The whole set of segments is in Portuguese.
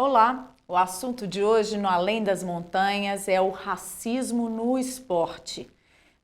Olá, o assunto de hoje no Além das Montanhas é o racismo no esporte.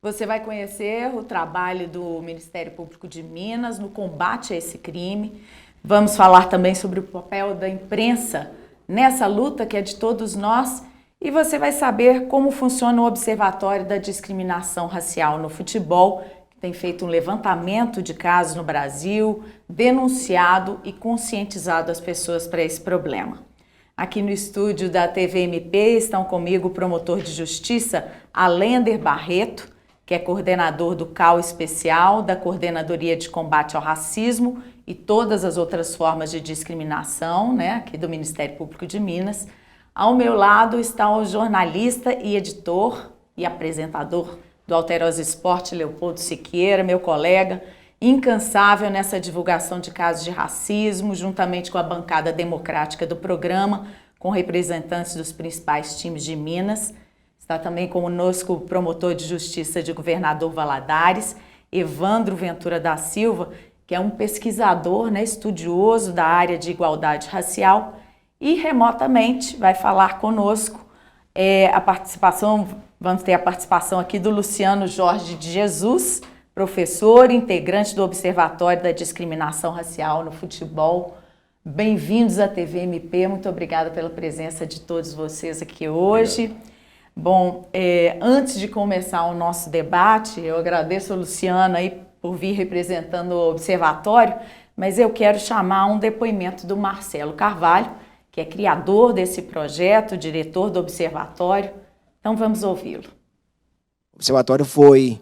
Você vai conhecer o trabalho do Ministério Público de Minas no combate a esse crime. Vamos falar também sobre o papel da imprensa nessa luta que é de todos nós. E você vai saber como funciona o Observatório da Discriminação Racial no Futebol, que tem feito um levantamento de casos no Brasil, denunciado e conscientizado as pessoas para esse problema. Aqui no estúdio da TVMP estão comigo o promotor de justiça Alender Barreto, que é coordenador do CAU Especial, da Coordenadoria de Combate ao Racismo e todas as outras formas de discriminação, aqui do Ministério Público de Minas. Ao meu lado está o jornalista e editor e apresentador do Alterosa Esporte, Leopoldo Siqueira, meu colega, incansável nessa divulgação de casos de racismo, juntamente com a bancada democrática do programa, com representantes dos principais times de Minas. Está também conosco o promotor de justiça de Governador Valadares, Evandro Ventura da Silva, que é um pesquisador, estudioso da área de igualdade racial, e remotamente vai falar conosco vamos ter a participação aqui do Luciano Jorge de Jesus, professor, integrante do Observatório da Discriminação Racial no Futebol. Bem-vindos à TVMP, muito obrigada pela presença de todos vocês aqui hoje. Obrigado. Bom, antes de começar o nosso debate, eu agradeço ao Luciano aí por vir representando o Observatório, mas eu quero chamar um depoimento do Marcelo Carvalho, que é criador desse projeto, diretor do Observatório. Então vamos ouvi-lo. O Observatório foi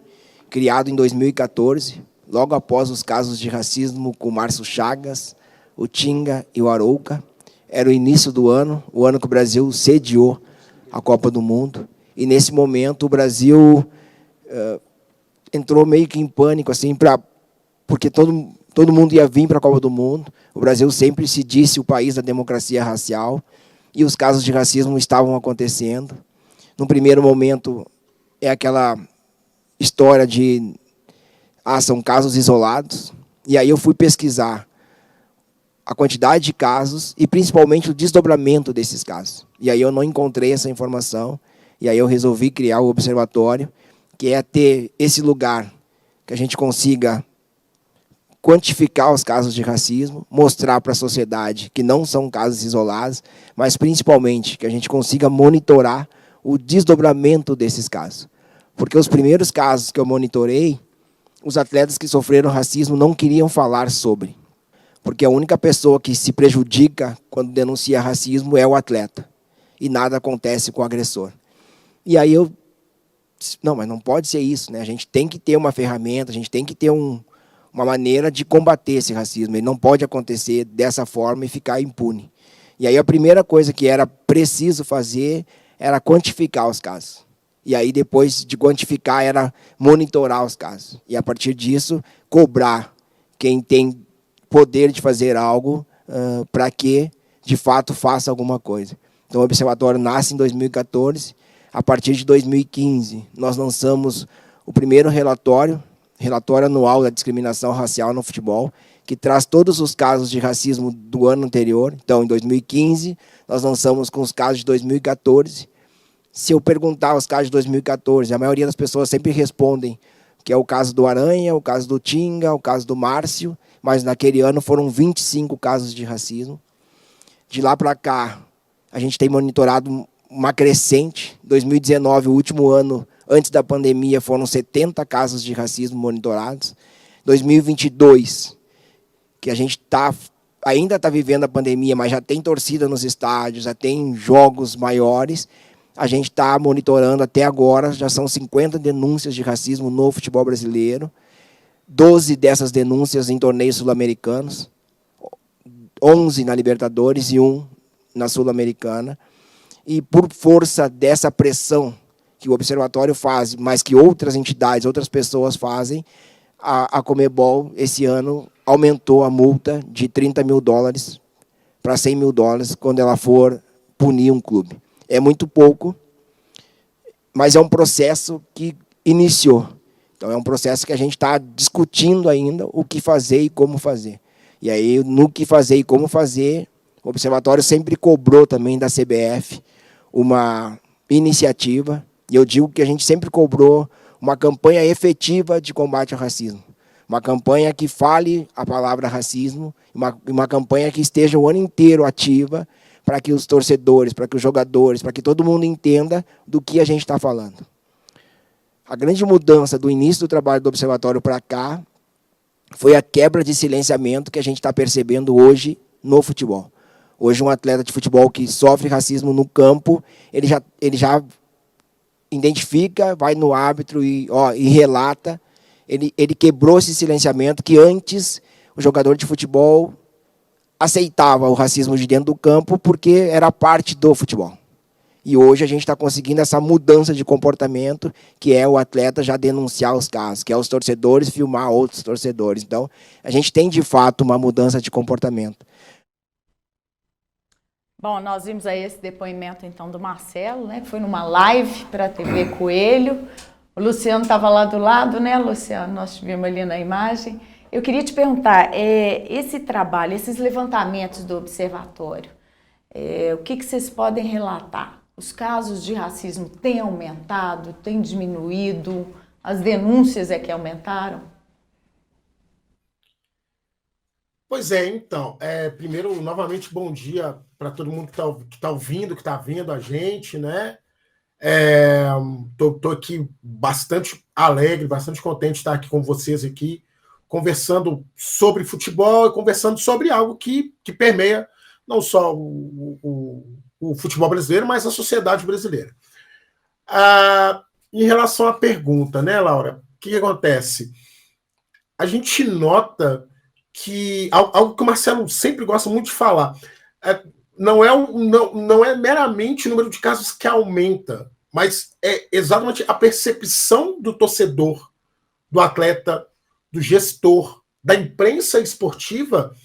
criado em 2014, logo após os casos de racismo com o Márcio Chagas, o Tinga e o Arouca. Era o início do ano, o ano que o Brasil sediou a Copa do Mundo. E nesse momento o Brasil entrou meio que em pânico, assim, porque todo mundo ia vir para a Copa do Mundo. O Brasil sempre se disse o país da democracia racial e os casos de racismo estavam acontecendo. No primeiro momento, é aquela história de são casos isolados. E aí eu fui pesquisar a quantidade de casos e principalmente o desdobramento desses casos. E aí eu não encontrei essa informação. E aí eu resolvi criar o Observatório, que é ter esse lugar que a gente consiga quantificar os casos de racismo, mostrar para a sociedade que não são casos isolados, mas principalmente que a gente consiga monitorar o desdobramento desses casos. Porque os primeiros casos que eu monitorei, os atletas que sofreram racismo não queriam falar sobre. Porque a única pessoa que se prejudica quando denuncia racismo é o atleta. E nada acontece com o agressor. E aí eu disse, não, mas não pode ser isso, A gente tem que ter uma ferramenta, a gente tem que ter uma maneira de combater esse racismo. Ele não pode acontecer dessa forma e ficar impune. E aí a primeira coisa que era preciso fazer era quantificar os casos. E aí depois de quantificar era monitorar os casos. E a partir disso cobrar quem tem poder de fazer algo para que de fato faça alguma coisa. Então o Observatório nasce em 2014. A partir de 2015 nós lançamos o primeiro relatório anual da discriminação racial no futebol, que traz todos os casos de racismo do ano anterior. Então, em 2015, nós lançamos com os casos de 2014. Se eu perguntar os casos de 2014, a maioria das pessoas sempre respondem que é o caso do Aranha, o caso do Tinga, o caso do Márcio, mas naquele ano foram 25 casos de racismo. De lá para cá, a gente tem monitorado uma crescente. 2019, o último ano antes da pandemia, foram 70 casos de racismo monitorados. 2022, que a gente ainda está vivendo a pandemia, mas já tem torcida nos estádios, já tem jogos maiores, a gente está monitorando até agora, já são 50 denúncias de racismo no futebol brasileiro, 12 dessas denúncias em torneios sul-americanos, 11 na Libertadores e 1 na Sul-Americana. E por força dessa pressão que o Observatório faz, mas que outras entidades, outras pessoas fazem, a Conmebol, esse ano, aumentou a multa de $30 mil para $100 mil quando ela for punir um clube. É muito pouco, mas é um processo que iniciou. Então, é um processo que a gente está discutindo ainda o que fazer e como fazer. E aí, no que fazer e como fazer, O Observatório sempre cobrou também da CBF uma iniciativa, e eu digo que a gente sempre cobrou uma campanha efetiva de combate ao racismo. Uma campanha que fale a palavra racismo, uma campanha que esteja o ano inteiro ativa para que os torcedores, para que os jogadores, para que todo mundo entenda do que a gente está falando. A grande mudança do início do trabalho do Observatório para cá foi a quebra de silenciamento que a gente está percebendo hoje no futebol. Hoje, um atleta de futebol que sofre racismo no campo, ele já identifica, vai no árbitro e relata. Ele quebrou esse silenciamento que antes o jogador de futebol aceitava o racismo de dentro do campo porque era parte do futebol. E hoje a gente está conseguindo essa mudança de comportamento, que é o atleta já denunciar os casos, que é os torcedores filmar outros torcedores. Então, a gente tem, de fato, uma mudança de comportamento. Bom, nós vimos aí esse depoimento, então, do Marcelo, né, que foi numa live para a TV Coelho. O Luciano estava lá do lado, né, Luciano? Nós tivemos ali na imagem. Eu queria te perguntar, esse trabalho, esses levantamentos do observatório, o que vocês podem relatar? Os casos de racismo têm aumentado, têm diminuído? As denúncias é que aumentaram? Pois é, então, primeiro, novamente, bom dia para todo mundo que tá ouvindo, que está vendo a gente, né? Tô aqui bastante alegre, bastante contente de estar aqui com vocês aqui, conversando sobre futebol e conversando sobre algo que permeia não só o futebol brasileiro, mas a sociedade brasileira. Em relação à pergunta, né, Laura? O que acontece? A gente nota que algo que o Marcelo sempre gosta muito de falar, não é meramente o número de casos que aumenta, mas é exatamente a percepção do torcedor, do atleta, do gestor, da imprensa esportiva,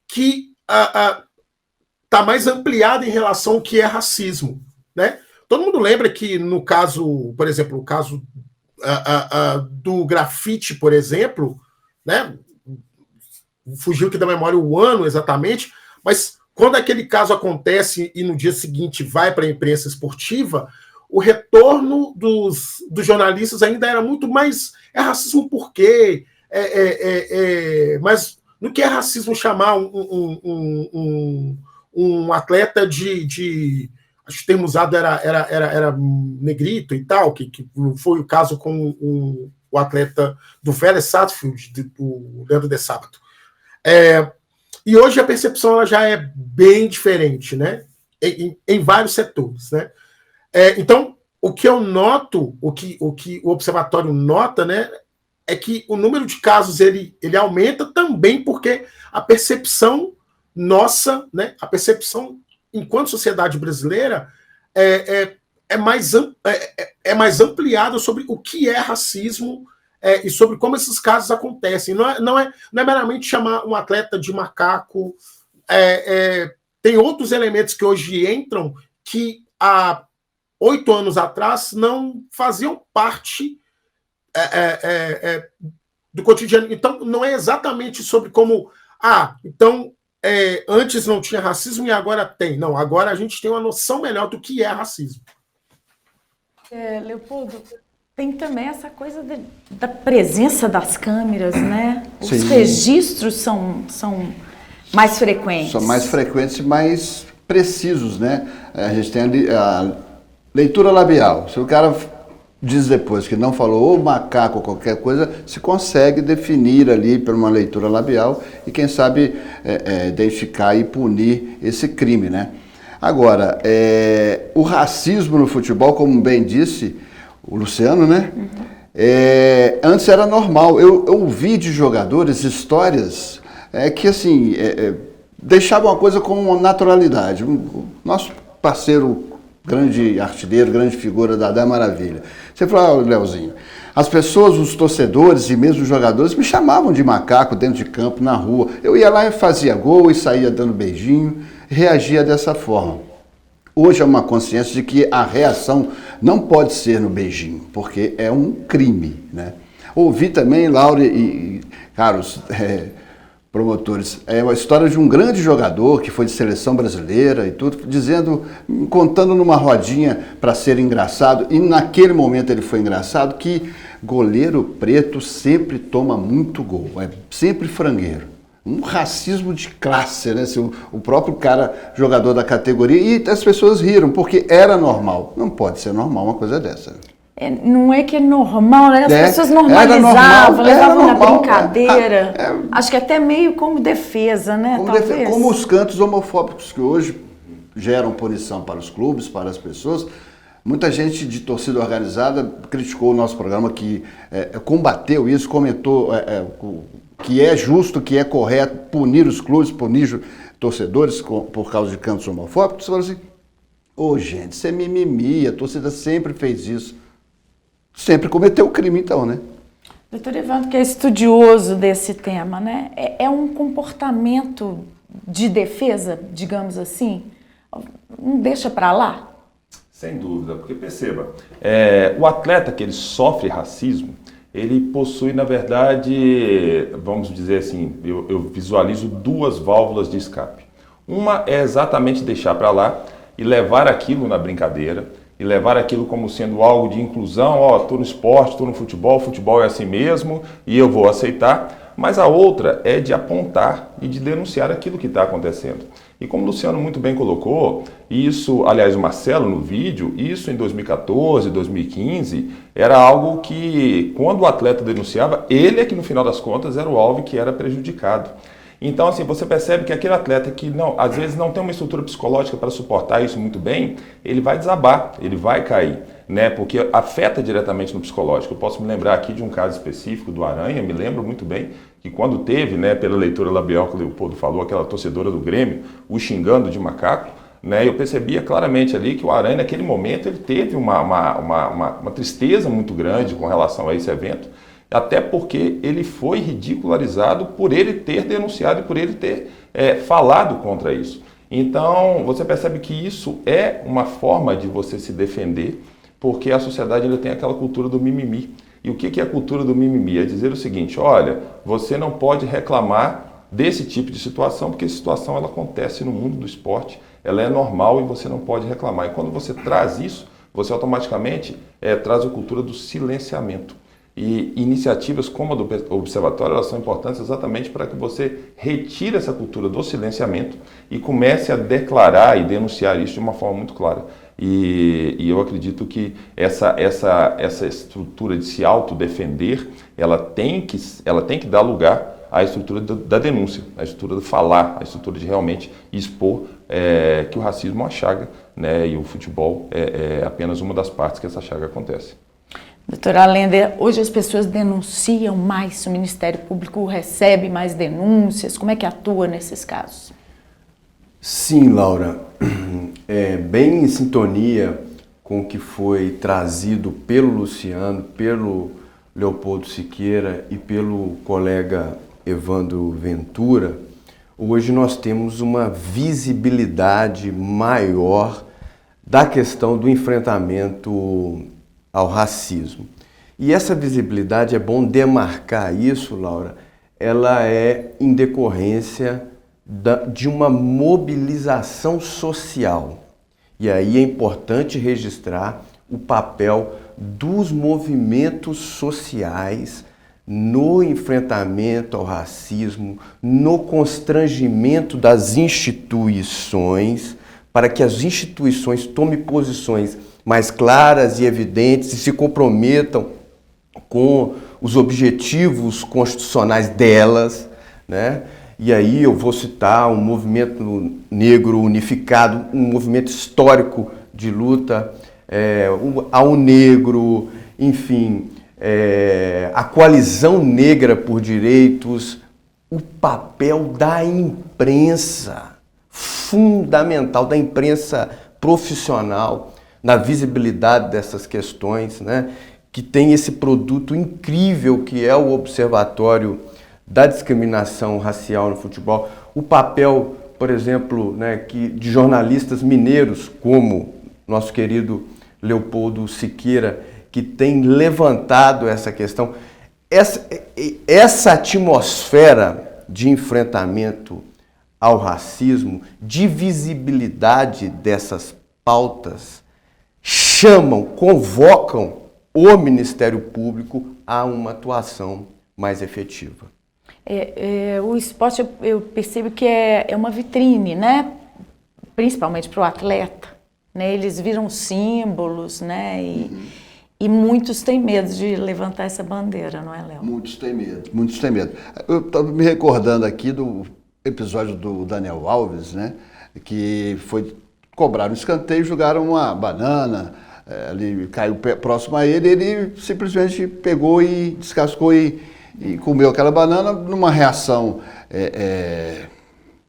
que está mais ampliada em relação ao que é racismo, né? Todo mundo lembra que no caso, por exemplo, o caso do grafite, por exemplo, né? Fugiu aqui da memória o ano exatamente, mas quando aquele caso acontece e no dia seguinte vai para a imprensa esportiva, o retorno dos jornalistas ainda era muito mais racismo por quê? Mas no que é racismo chamar um atleta de acho que o termo usado era negrito e tal, que foi o caso com o atleta do Vélez Sarsfield, o Leandro de Sábato. E hoje a percepção ela já é bem diferente, né? Em vários setores, né? Então, o que eu noto, o que o observatório nota, né, é que o número de casos ele aumenta também porque a percepção nossa, né, a percepção enquanto sociedade brasileira é mais ampliada sobre o que é racismo e sobre como esses casos acontecem. Não é meramente chamar um atleta de macaco. Tem outros elementos que hoje entram que há 8 anos atrás não faziam parte do cotidiano. Então, não é exatamente sobre como... então, antes não tinha racismo e agora tem. Não, agora a gente tem uma noção melhor do que é racismo. Leopoldo, tem também essa coisa da presença das câmeras, né? Os Sim. registros são mais frequentes. São mais frequentes e mais precisos, né? A gente tem a leitura labial. Se o cara diz depois que não falou ou macaco ou qualquer coisa, se consegue definir ali por uma leitura labial e quem sabe identificar e punir esse crime, né? Agora, o racismo no futebol, como bem disse o Luciano, né? Uhum. Antes era normal. Eu ouvi de jogadores histórias que assim deixavam a coisa com naturalidade. O nosso parceiro, grande artilheiro, grande figura da Maravilha. Você falou, Leozinho, as pessoas, os torcedores e mesmo os jogadores me chamavam de macaco dentro de campo, na rua. Eu ia lá e fazia gol e saía dando beijinho, reagia dessa forma. Hoje é uma consciência de que a reação não pode ser no beijinho, porque é um crime, né? Ouvi também, Laura e Carlos, promotores. É uma história de um grande jogador que foi de seleção brasileira e tudo, contando numa rodinha para ser engraçado, e naquele momento ele foi engraçado, que goleiro preto sempre toma muito gol, é sempre frangueiro. Um racismo de classe, né? O próprio cara, jogador da categoria, e as pessoas riram, porque era normal. Não pode ser normal uma coisa dessa. Não é que é normal, né? As pessoas normalizavam, levavam na brincadeira. Acho que até meio como defesa, né? Como os cantos homofóbicos que hoje geram punição para os clubes, para as pessoas. Muita gente de torcida organizada criticou o nosso programa, que combateu isso, comentou que é justo, que é correto punir os clubes, punir torcedores por causa de cantos homofóbicos. Você falou assim, gente, isso é mimimi, a torcida sempre fez isso. Sempre cometeu crime, então, né? Doutor Evandro, que é estudioso desse tema, né? É um comportamento de defesa, digamos assim? Não deixa para lá? Sem dúvida, porque perceba, o atleta que ele sofre racismo, ele possui, na verdade, vamos dizer assim, eu visualizo duas válvulas de escape. Uma é exatamente deixar para lá e levar aquilo na brincadeira, e levar aquilo como sendo algo de inclusão, estou no esporte, estou no futebol, o futebol é assim mesmo e eu vou aceitar. Mas a outra é de apontar e de denunciar aquilo que está acontecendo. E como o Luciano muito bem colocou, isso, aliás, o Marcelo no vídeo, isso em 2014, 2015, era algo que, quando o atleta denunciava, ele é que no final das contas era o alvo que era prejudicado. Então, assim, você percebe que aquele atleta que às vezes não tem uma estrutura psicológica para suportar isso muito bem, ele vai desabar, ele vai cair, né? Porque afeta diretamente no psicológico. Eu posso me lembrar aqui de um caso específico do Aranha, me lembro muito bem que quando teve, né, pela leitura labial que o Leopoldo falou, aquela torcedora do Grêmio, o xingando de macaco, né, eu percebia claramente ali que o Aranha, naquele momento, ele teve uma tristeza muito grande com relação a esse evento, até porque ele foi ridicularizado por ele ter denunciado e por ele ter falado contra isso. Então, você percebe que isso é uma forma de você se defender, porque a sociedade tem aquela cultura do mimimi. E o que é a cultura do mimimi? É dizer o seguinte, olha, você não pode reclamar desse tipo de situação, porque essa situação ela acontece no mundo do esporte, ela é normal e você não pode reclamar. E quando você traz isso, você automaticamente traz a cultura do silenciamento. E iniciativas como a do Observatório, elas são importantes exatamente para que você retire essa cultura do silenciamento e comece a declarar e denunciar isso de uma forma muito clara. E eu acredito que essa estrutura de se autodefender, ela tem que dar lugar à estrutura da denúncia, à estrutura de falar, à estrutura de realmente expor que o racismo é uma chaga, né, e o futebol é apenas uma das partes que essa chaga acontece. Doutora Allender, hoje as pessoas denunciam mais, o Ministério Público recebe mais denúncias, como é que atua nesses casos? Sim, Laura, bem em sintonia com o que foi trazido pelo Luciano, pelo Leopoldo Siqueira e pelo colega Evandro Ventura, hoje nós temos uma visibilidade maior da questão do enfrentamento ao racismo. E essa visibilidade, é bom demarcar isso, Laura, ela é em decorrência de uma mobilização social. E aí é importante registrar o papel dos movimentos sociais no enfrentamento ao racismo, no constrangimento das instituições, para que as instituições tomem posições mais claras e evidentes e se comprometam com os objetivos constitucionais delas, né? E aí eu vou citar um movimento negro unificado, um movimento histórico de luta ao negro, enfim, a coalizão negra por direitos, o papel da imprensa, fundamental, da imprensa profissional, na visibilidade dessas questões, né, que tem esse produto incrível que é o Observatório da Discriminação Racial no Futebol, o papel, por exemplo, né, de jornalistas mineiros, como nosso querido Leopoldo Siqueira, que tem levantado essa questão. Essa atmosfera de enfrentamento ao racismo, de visibilidade dessas pautas, convocam o Ministério Público a uma atuação mais efetiva. O esporte, eu percebo que é uma vitrine, né? Principalmente para o atleta, né? Eles viram símbolos, né? E muitos têm medo de levantar essa bandeira, não é, Léo? Muitos têm medo, muitos têm medo. Eu estava me recordando aqui do episódio do Daniel Alves, né? Que foi cobrar um escanteio, jogaram uma banana, ali caiu próximo a ele, ele simplesmente pegou e descascou e comeu aquela banana numa reação,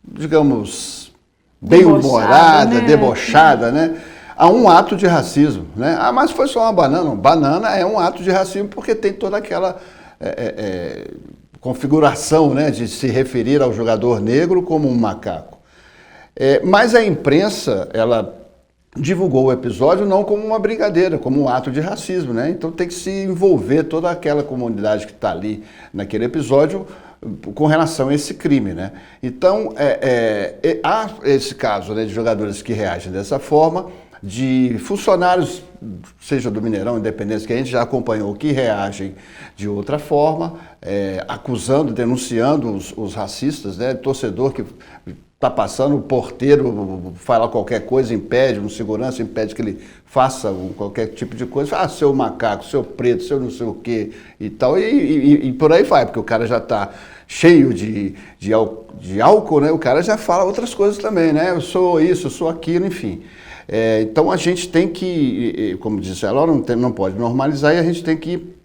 digamos, bem-humorada, debochada, né? A um ato de racismo, né? Ah, mas foi só uma banana. Banana é um ato de racismo porque tem toda aquela configuração, né, de se referir ao jogador negro como um macaco. Mas a imprensa, ela divulgou o episódio não como uma brincadeira, como um ato de racismo, né? Então tem que se envolver toda aquela comunidade que está ali naquele episódio com relação a esse crime, né? Então, há esse caso, né, de jogadores que reagem dessa forma, de funcionários, seja do Mineirão, Independência, que a gente já acompanhou, que reagem de outra forma, acusando, denunciando os racistas, né? Torcedor que está passando, o porteiro fala qualquer coisa, impede, um segurança impede que ele faça qualquer tipo de coisa, seu macaco, seu preto, seu não sei o quê e tal, e por aí vai, porque o cara já está cheio de álcool, né? O cara já fala outras coisas também, né? Eu sou isso, eu sou aquilo, enfim. Então a gente tem que, como disse a Laura, não pode normalizar e a gente tem que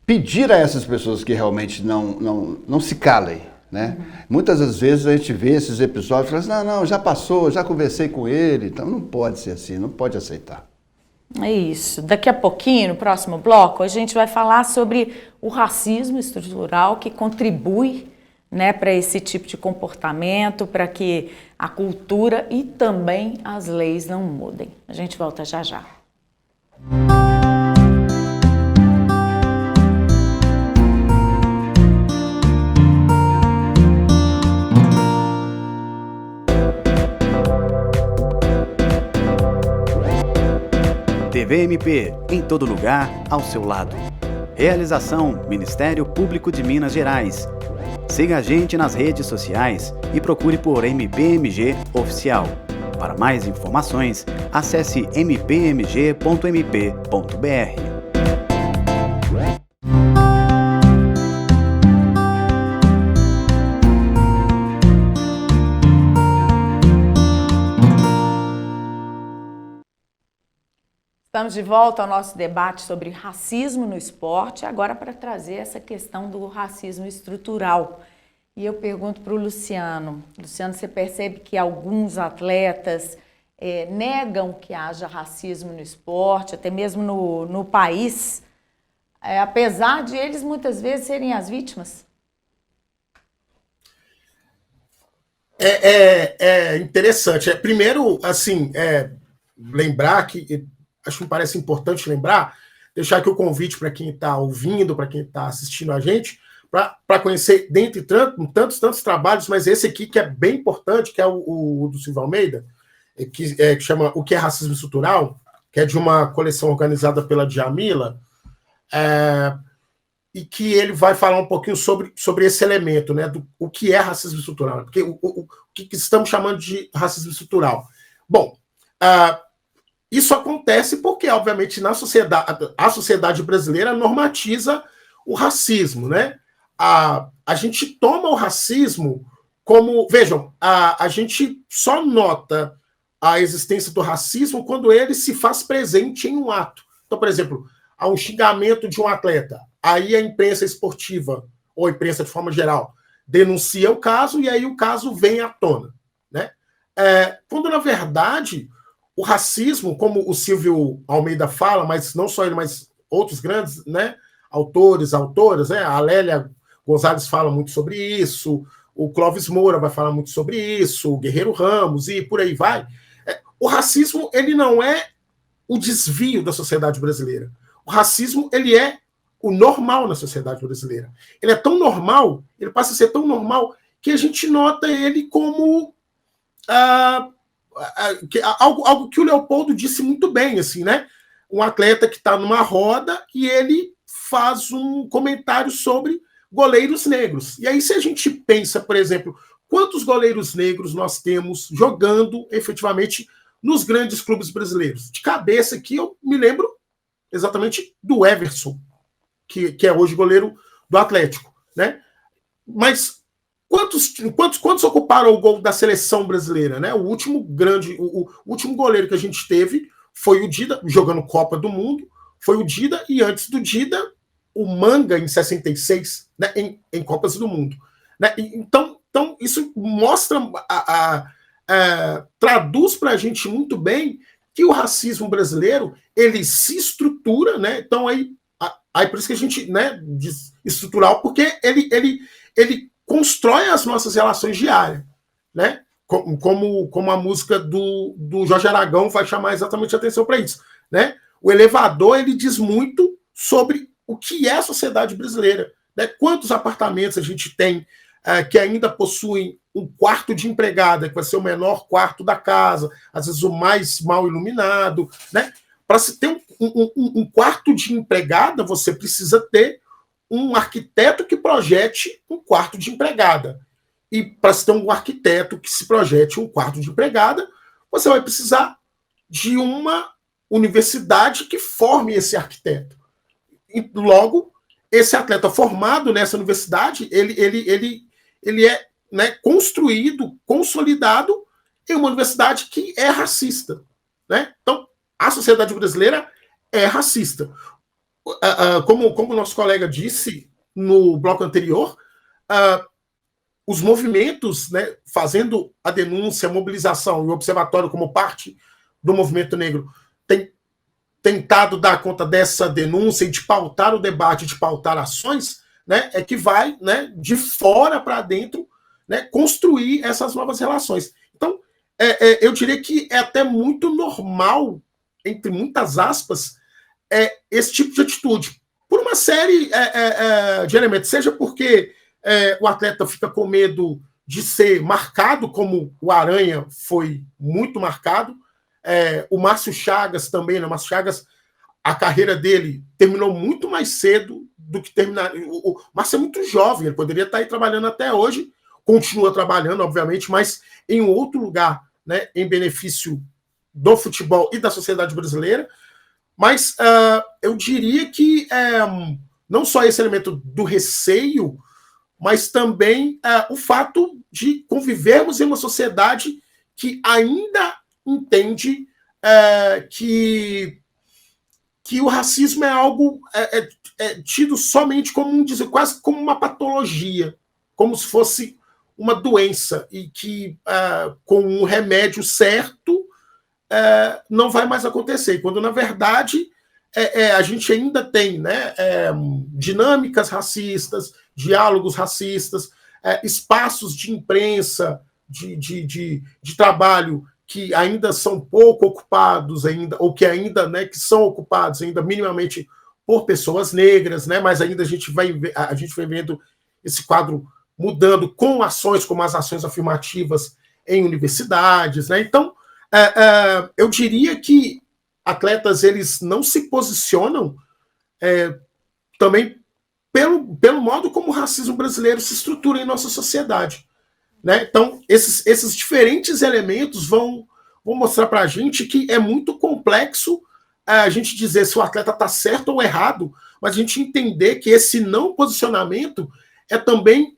pedir a essas pessoas que realmente não se calem, né? Muitas das vezes a gente vê esses episódios e fala assim, não, já passou, já conversei com ele, então não pode ser assim, não pode aceitar. É isso. Daqui a pouquinho, no próximo bloco, a gente vai falar sobre o racismo estrutural que contribui, né, para esse tipo de comportamento, para que a cultura e também as leis não mudem. A gente volta já já. TV MP, em todo lugar, ao seu lado. Realização Ministério Público de Minas Gerais. Siga a gente nas redes sociais e procure por MPMG Oficial. Para mais informações, acesse mpmg.mp.br. Estamos de volta ao nosso debate sobre racismo no esporte, agora para trazer essa questão do racismo estrutural. E eu pergunto para o Luciano. Luciano, você percebe que alguns atletas negam que haja racismo no esporte, até mesmo no país, apesar de eles muitas vezes serem as vítimas? É interessante. Primeiro, assim, lembrar que... Acho que me parece importante lembrar, deixar aqui o convite para quem está ouvindo, para quem está assistindo a gente, para conhecer, dentre tantos trabalhos, mas esse aqui que é bem importante, que é o do Silvio Almeida, que chama O que é Racismo Estrutural, que é de uma coleção organizada pela Djamila, e que ele vai falar um pouquinho sobre esse elemento, né, o que é racismo estrutural, porque o que estamos chamando de racismo estrutural. Bom, isso acontece porque, obviamente, a sociedade brasileira normatiza o racismo, né? A gente toma o racismo como... Vejam, a gente só nota a existência do racismo quando ele se faz presente em um ato. Então, por exemplo, há um xingamento de um atleta. Aí a imprensa esportiva, ou a imprensa de forma geral, denuncia o caso e aí o caso vem à tona, né? Quando, na verdade... O racismo, como o Silvio Almeida fala, mas não só ele, mas outros grandes, né, autoras, né, a Lélia Gonzalez fala muito sobre isso, o Clóvis Moura vai falar muito sobre isso, o Guerreiro Ramos e por aí vai. O racismo, ele não é o desvio da sociedade brasileira. O racismo, ele é o normal na sociedade brasileira. Ele é tão normal, ele passa a ser tão normal, que a gente nota ele como algo que o Leopoldo disse muito bem, assim, né? Um atleta que está numa roda e ele faz um comentário sobre goleiros negros. E aí, se a gente pensa, por exemplo, quantos goleiros negros nós temos jogando efetivamente nos grandes clubes brasileiros? De cabeça aqui, eu me lembro exatamente do Everson, que é hoje goleiro do Atlético, né? Mas quantos ocuparam o gol da seleção brasileira, né? O último goleiro que a gente teve foi o Dida, jogando Copa do Mundo, foi o Dida, e antes do Dida, o Manga, em 66, né, em Copas do Mundo. Né? Então, isso mostra, traduz para a gente muito bem que o racismo brasileiro, ele se estrutura, né? Então, aí por isso que a gente, né, diz estrutural, porque ele constrói as nossas relações diárias, né? Como a música do Jorge Aragão vai chamar exatamente a atenção para isso, né? O Elevador, ele diz muito sobre o que é a sociedade brasileira, né? Quantos apartamentos a gente tem que ainda possuem um quarto de empregada, que vai ser o menor quarto da casa, às vezes o mais mal iluminado, né? Para se ter um quarto de empregada, você precisa ter um arquiteto que projete um quarto de empregada. E para se ter um arquiteto que se projete um quarto de empregada, você vai precisar de uma universidade que forme esse arquiteto. E logo, esse atleta formado nessa universidade, ele é, né, construído, consolidado em uma universidade que é racista. Né? Então, a sociedade brasileira é racista. Como o nosso colega disse no bloco anterior, os movimentos, né, fazendo a denúncia, a mobilização e o observatório como parte do movimento negro, tem tentado dar conta dessa denúncia e de pautar o debate, de pautar ações, né, é que vai, né, de fora para dentro, né, construir essas novas relações. Então, eu diria que é até muito normal, entre muitas aspas, esse tipo de atitude, por uma série de elementos, seja porque o atleta fica com medo de ser marcado, como o Aranha foi muito marcado, o Márcio Chagas também, né? Márcio Chagas, a carreira dele terminou muito mais cedo do que terminar. O Márcio é muito jovem, ele poderia estar aí trabalhando até hoje, continua trabalhando, obviamente, mas em um outro lugar, né, em benefício do futebol e da sociedade brasileira. Mas eu diria que não só esse elemento do receio, mas também o fato de convivermos em uma sociedade que ainda entende que o racismo é algo tido somente como quase como uma patologia, como se fosse uma doença, e que com um remédio certo não vai mais acontecer, quando na verdade a gente ainda tem, né, dinâmicas racistas, diálogos racistas, espaços de imprensa, de trabalho que ainda são pouco ocupados ainda, ou que ainda, né, que são ocupados ainda minimamente por pessoas negras, né, mas ainda a gente vai vendo esse quadro mudando com ações como as ações afirmativas em universidades, né? Então, eu diria que atletas, eles não se posicionam também pelo modo como o racismo brasileiro se estrutura em nossa sociedade. Né? Então, esses diferentes elementos vão mostrar para a gente que é muito complexo a gente dizer se o atleta está certo ou errado, mas a gente entender que esse não posicionamento é também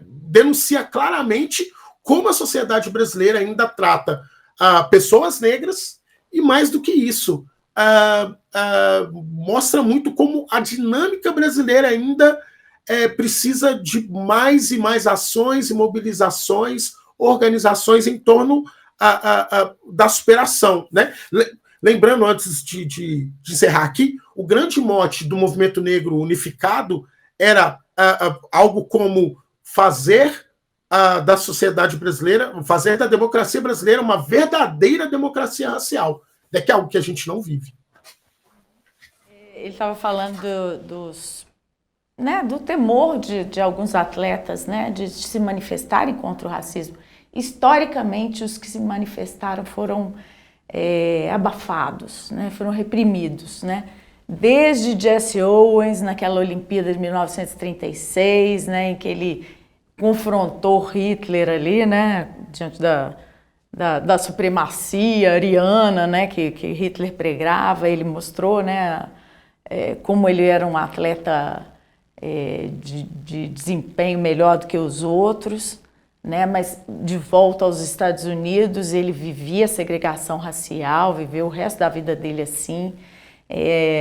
denuncia claramente como a sociedade brasileira ainda trata pessoas negras, e mais do que isso, mostra muito como a dinâmica brasileira ainda precisa de mais e mais ações e mobilizações, organizações em torno da superação. Né? Lembrando, antes de encerrar aqui, o grande mote do movimento negro unificado era algo como fazer da sociedade brasileira, fazer da democracia brasileira uma verdadeira democracia racial, que é algo que a gente não vive. Ele estava falando do temor de alguns atletas, né, de se manifestarem contra o racismo. Historicamente, os que se manifestaram foram abafados, né, foram reprimidos, né? Desde Jesse Owens, naquela Olimpíada de 1936, né, em que ele confrontou Hitler ali, né, diante da supremacia ariana, né, que Hitler pregava. Ele mostrou, né, como ele era um atleta de desempenho melhor do que os outros, né, mas de volta aos Estados Unidos ele vivia a segregação racial, viveu o resto da vida dele assim.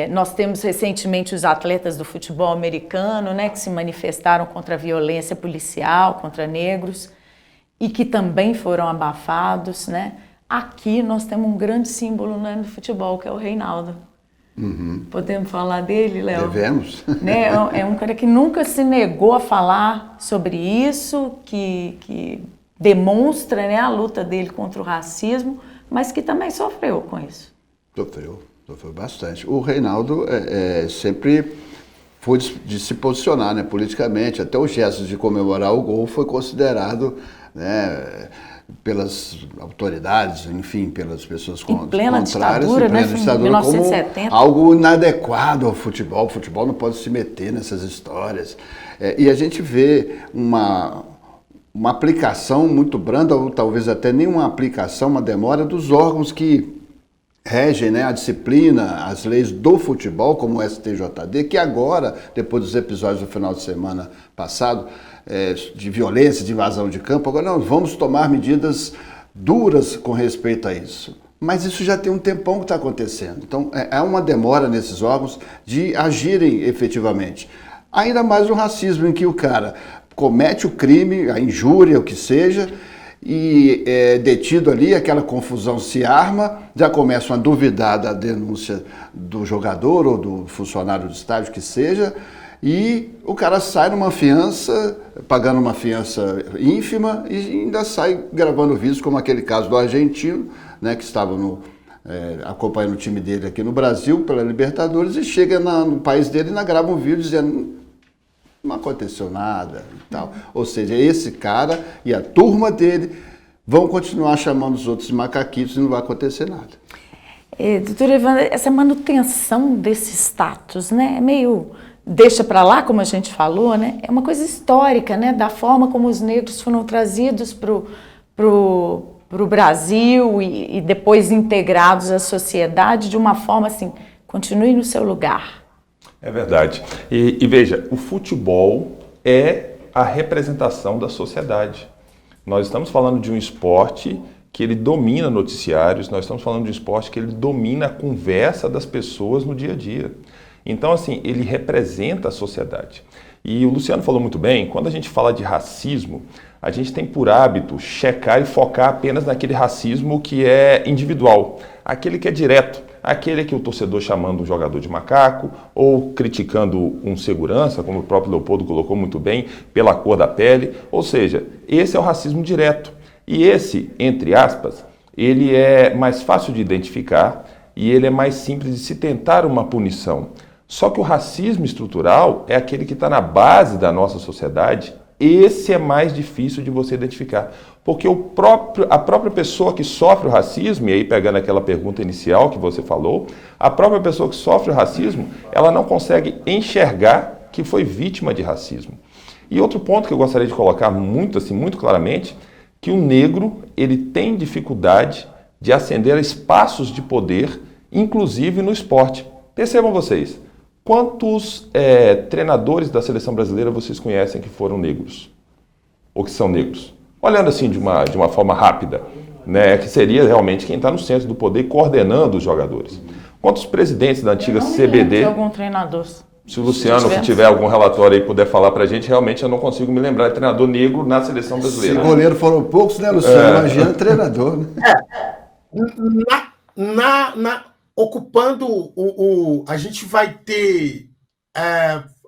Nós temos recentemente os atletas do futebol americano, né, que se manifestaram contra a violência policial, contra negros, e que também foram abafados, né? Aqui nós temos um grande símbolo, né, no futebol, que é o Reinaldo. Uhum. Podemos falar dele, Léo? Devemos. Né? É um cara que nunca se negou a falar sobre isso, que demonstra, né, a luta dele contra o racismo, mas que também sofreu com isso. Sofreu bastante. O Reinaldo sempre foi de se posicionar, né, politicamente. Até o gesto de comemorar o gol foi considerado, né, pelas autoridades, enfim, pelas pessoas contrárias, ditadura, né, ditadura, 1970. como algo inadequado ao futebol. O futebol não pode se meter nessas histórias. E a gente vê uma aplicação muito branda, ou talvez até nenhuma aplicação, uma demora dos órgãos que regem, né, a disciplina, as leis do futebol, como o STJD, que agora, depois dos episódios do final de semana passado, de violência, de invasão de campo, agora não, vamos tomar medidas duras com respeito a isso. Mas isso já tem um tempão que está acontecendo. Então, há uma demora nesses órgãos de agirem efetivamente. Ainda mais o racismo, em que o cara comete o crime, a injúria, o que seja, e é detido ali, aquela confusão se arma, já começam a duvidar da denúncia do jogador ou do funcionário do estádio, que seja, e o cara sai numa fiança, pagando uma fiança ínfima, e ainda sai gravando vídeos, como aquele caso do argentino, né, que estava acompanhando o time dele aqui no Brasil, pela Libertadores, e chega no país dele e ainda grava um vídeo dizendo: não aconteceu nada e tal. Ou seja, esse cara e a turma dele vão continuar chamando os outros de macaquitos e não vai acontecer nada. Doutora Evandra, essa manutenção desse status, né, é meio deixa para lá, como a gente falou, né, é uma coisa histórica, né, da forma como os negros foram trazidos pro Brasil e depois integrados à sociedade de uma forma assim, continue no seu lugar. É verdade. E veja, o futebol é a representação da sociedade. Nós estamos falando de um esporte que ele domina noticiários, nós estamos falando de um esporte que ele domina a conversa das pessoas no dia a dia. Então, assim, ele representa a sociedade. E o Luciano falou muito bem, quando a gente fala de racismo, a gente tem por hábito checar e focar apenas naquele racismo que é individual, aquele que é direto. Aquele que o torcedor chamando um jogador de macaco ou criticando um segurança, como o próprio Leopoldo colocou muito bem, pela cor da pele. Ou seja, esse é o racismo direto. E esse, entre aspas, ele é mais fácil de identificar e ele é mais simples de se tentar uma punição. Só que o racismo estrutural é aquele que está na base da nossa sociedade. Esse é mais difícil de você identificar, porque a própria pessoa que sofre o racismo, e aí pegando aquela pergunta inicial que você falou, a própria pessoa que sofre o racismo, ela não consegue enxergar que foi vítima de racismo. E outro ponto que eu gostaria de colocar muito claramente, que o negro ele tem dificuldade de ascender a espaços de poder, inclusive no esporte. Percebam vocês. Quantos treinadores da seleção brasileira vocês conhecem que foram negros? Ou que são negros? Olhando assim de uma forma rápida, né, que seria realmente quem está no centro do poder coordenando os jogadores. Quantos presidentes da antiga CBD... algum treinador. Se o Luciano tiver algum relatório aí e puder falar para a gente, realmente eu não consigo me lembrar de treinador negro na seleção brasileira. Se goleiro foram poucos, né, Luciano? Imagina treinador, né? Ocupando a gente vai ter,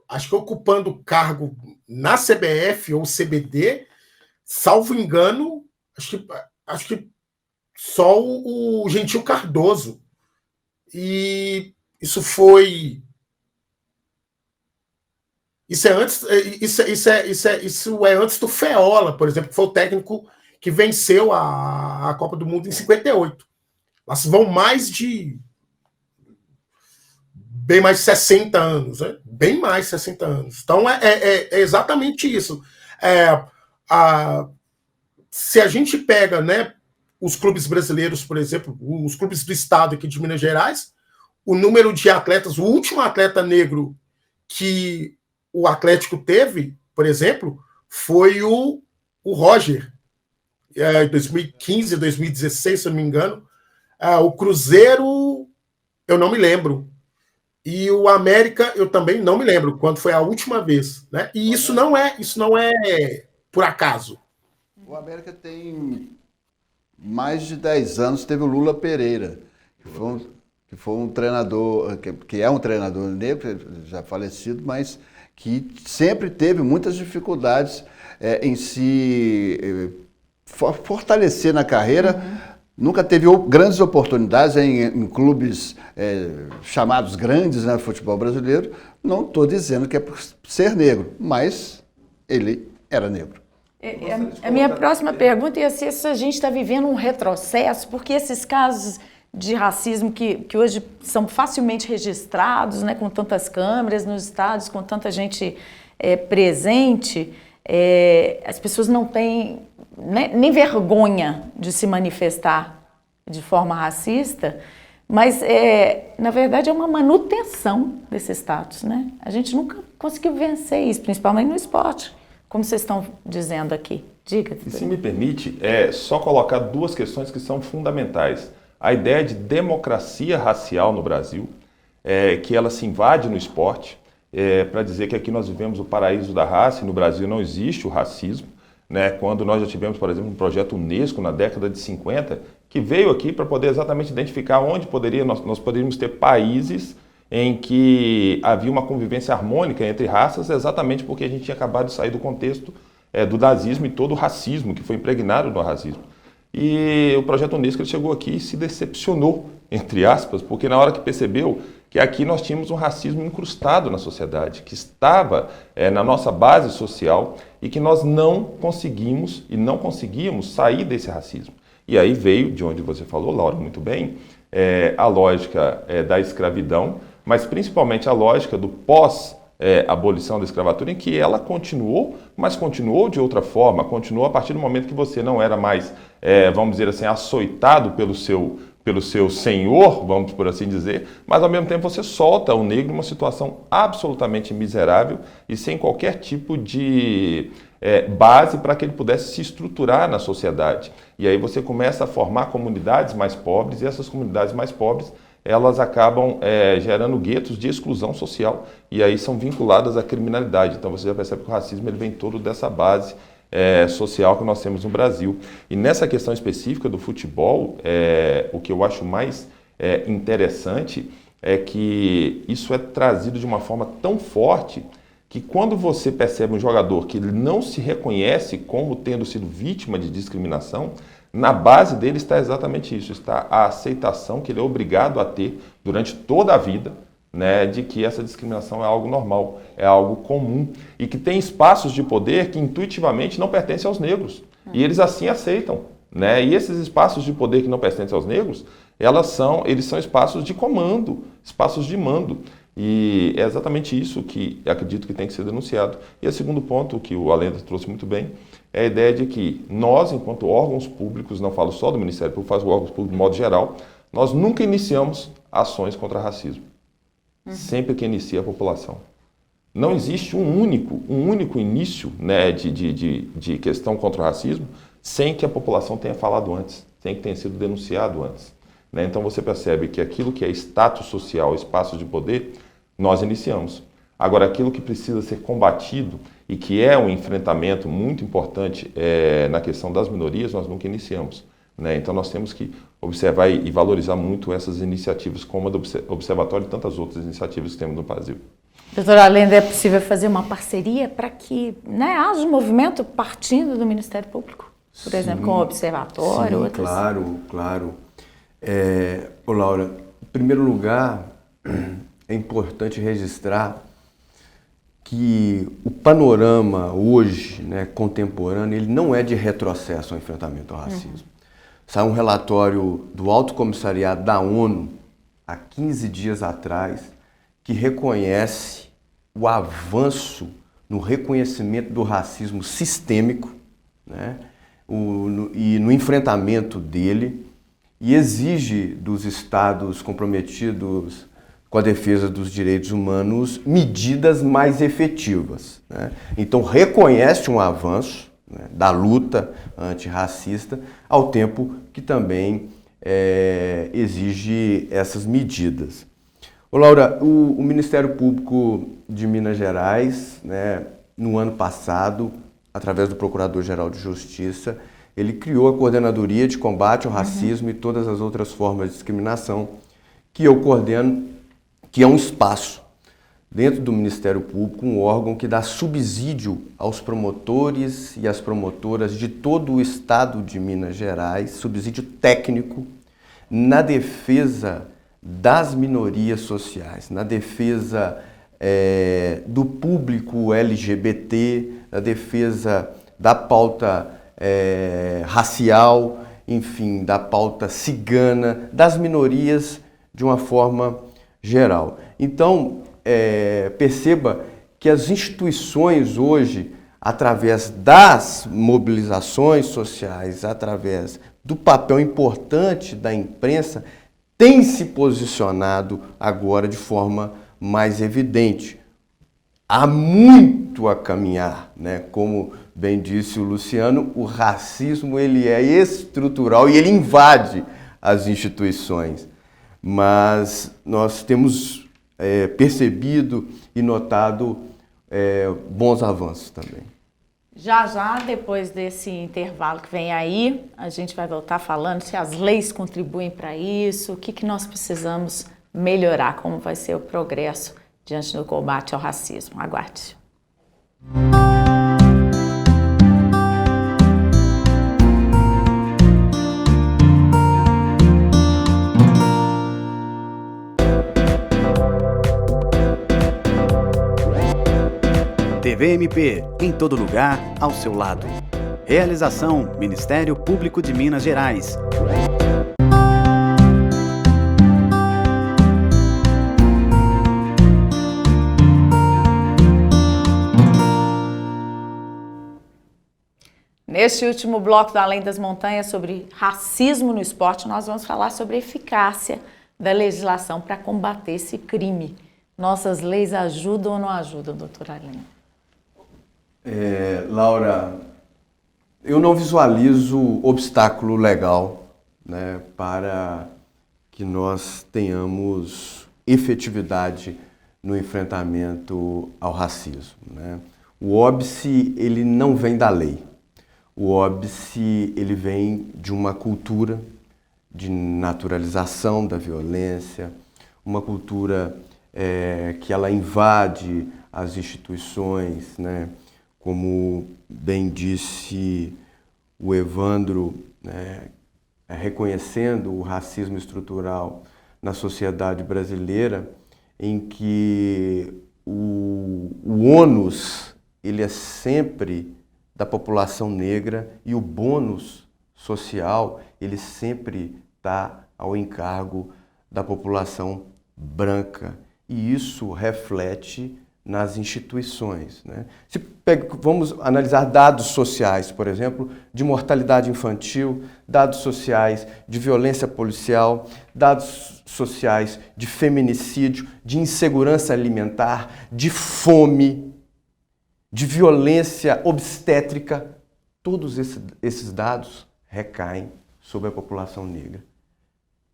acho que ocupando o cargo na CBF ou CBD, salvo engano, acho que só o Gentil Cardoso. E isso foi Isso é antes do Feola, por exemplo, que foi o técnico que venceu a Copa do Mundo em 58. Elas vão bem mais de 60 anos, né? Bem mais de 60 anos. Então é exatamente isso. Se a gente pega, né, os clubes brasileiros, por exemplo, os clubes do estado aqui de Minas Gerais, o número de atletas, o último atleta negro que o Atlético teve, por exemplo, foi o Roger, em 2015, 2016, se eu não me engano. O Cruzeiro, eu não me lembro. E o América, eu também não me lembro quando foi a última vez. Né? E isso não é por acaso. O América tem mais de 10 anos, teve o Lula Pereira, que foi um treinador, que é um treinador negro, já falecido, mas que sempre teve muitas dificuldades em se fortalecer na carreira. Nunca teve grandes oportunidades em clubes chamados grandes, né, futebol brasileiro. Não estou dizendo que é por ser negro, mas ele era negro. A minha próxima pergunta ia ser se a gente está vivendo um retrocesso, porque esses casos de racismo que hoje são facilmente registrados, né, com tantas câmeras nos estádios, com tanta gente presente, as pessoas não têm nem vergonha de se manifestar de forma racista, mas, na verdade, é uma manutenção desse status, né? A gente nunca conseguiu vencer isso, principalmente no esporte, como vocês estão dizendo aqui. Diga. E se me permite, só colocar duas questões que são fundamentais. A ideia de democracia racial no Brasil, que ela se invade no esporte, para dizer que aqui nós vivemos o paraíso da raça e no Brasil não existe o racismo. Né, quando nós já tivemos, por exemplo, um projeto Unesco na década de 50, que veio aqui para poder exatamente identificar onde nós poderíamos ter países em que havia uma convivência harmônica entre raças, exatamente porque a gente tinha acabado de sair do contexto do nazismo e todo o racismo que foi impregnado no racismo. E o projeto Unesco ele chegou aqui e se decepcionou, entre aspas, porque na hora que percebeu que aqui nós tínhamos um racismo incrustado na sociedade, que estava na nossa base social e que nós não conseguimos e não conseguíamos sair desse racismo. E aí veio, de onde você falou, Laura, muito bem, a lógica da escravidão, mas principalmente a lógica do pós-abolição da escravatura, em que ela continuou, mas continuou de outra forma, continuou a partir do momento que você não era mais, vamos dizer assim, açoitado pelo seu senhor, vamos por assim dizer, mas ao mesmo tempo você solta o negro em uma situação absolutamente miserável e sem qualquer tipo de base para que ele pudesse se estruturar na sociedade. E aí você começa a formar comunidades mais pobres e essas comunidades mais pobres elas acabam gerando guetos de exclusão social e aí são vinculadas à criminalidade. Então você já percebe que o racismo ele vem todo dessa base social que nós temos no Brasil. E nessa questão específica do futebol, o que eu acho mais interessante é que isso é trazido de uma forma tão forte que quando você percebe um jogador que ele não se reconhece como tendo sido vítima de discriminação, na base dele está exatamente isso, está a aceitação que ele é obrigado a ter durante toda a vida, né, de que essa discriminação é algo normal, é algo comum e que tem espaços de poder que intuitivamente não pertencem aos negros e eles assim aceitam, né? E esses espaços de poder que não pertencem aos negros, eles são espaços de comando, espaços de mando e é exatamente isso que acredito que tem que ser denunciado. E o segundo ponto que o Allenda trouxe muito bem é a ideia de que nós, enquanto órgãos públicos, não falo só do Ministério Público, falo órgãos públicos de modo geral, nós nunca iniciamos ações contra racismo. Sempre que inicia a população. Não existe um único início, né, de questão contra o racismo sem que a população tenha falado antes, sem que tenha sido denunciado antes. Né? Então você percebe que aquilo que é status social, espaço de poder, nós iniciamos. Agora, aquilo que precisa ser combatido e que é um enfrentamento muito importante na questão das minorias, nós nunca iniciamos. Né? Então nós temos que observar e valorizar muito essas iniciativas, como a do Observatório e tantas outras iniciativas que temos no Brasil. Doutora Allenda, é possível fazer uma parceria para que, né, haja um movimento partindo do Ministério Público? Por exemplo, com o Observatório? Sim, outras... claro. Laura, em primeiro lugar, é importante registrar que o panorama hoje, né, contemporâneo, ele não é de retrocesso ao enfrentamento ao racismo. Saiu um relatório do Alto Comissariado da ONU, há 15 dias atrás, que reconhece o avanço no reconhecimento do racismo sistêmico, né, e no enfrentamento dele, e exige dos estados comprometidos com a defesa dos direitos humanos medidas mais efetivas, né? Então reconhece um avanço, né, da luta antirracista, ao tempo que também exige essas medidas. Ô, Laura, o Ministério Público de Minas Gerais, né, no ano passado, através do Procurador-Geral de Justiça, ele criou a Coordenadoria de Combate ao Racismo e todas as outras formas de discriminação, que eu coordeno, que é um espaço dentro do Ministério Público, um órgão que dá subsídio aos promotores e às promotoras de todo o estado de Minas Gerais, subsídio técnico, na defesa das minorias sociais, na defesa do público LGBT, na defesa da pauta racial, enfim, da pauta cigana, das minorias de uma forma geral. Então, perceba que as instituições hoje, através das mobilizações sociais, através do papel importante da imprensa, têm se posicionado agora de forma mais evidente. Há muito a caminhar, né? Como bem disse o Luciano, o racismo ele é estrutural e ele invade as instituições. Mas nós temos percebido e notado bons avanços também. Já, depois desse intervalo que vem aí, a gente vai voltar falando se as leis contribuem para isso, o que nós precisamos melhorar, como vai ser o progresso diante do combate ao racismo. Aguarde. TVMP, em todo lugar, ao seu lado. Realização: Ministério Público de Minas Gerais. Neste último bloco do Além das Montanhas sobre racismo no esporte, nós vamos falar sobre a eficácia da legislação para combater esse crime. Nossas leis ajudam ou não ajudam, doutor Arlindo? Laura, eu não visualizo obstáculo legal, né, para que nós tenhamos efetividade no enfrentamento ao racismo, né? O óbice, ele não vem da lei. O óbice, ele vem de uma cultura de naturalização da violência, uma cultura que ela invade as instituições, né? Como bem disse o Evandro, né, reconhecendo o racismo estrutural na sociedade brasileira, em que o ônus ele é sempre da população negra e o bônus social ele sempre está ao encargo da população branca. E isso reflete nas instituições, né? Vamos analisar dados sociais, por exemplo, de mortalidade infantil, dados sociais de violência policial, dados sociais de feminicídio, de insegurança alimentar, de fome, de violência obstétrica. Todos esses dados recaem sobre a população negra.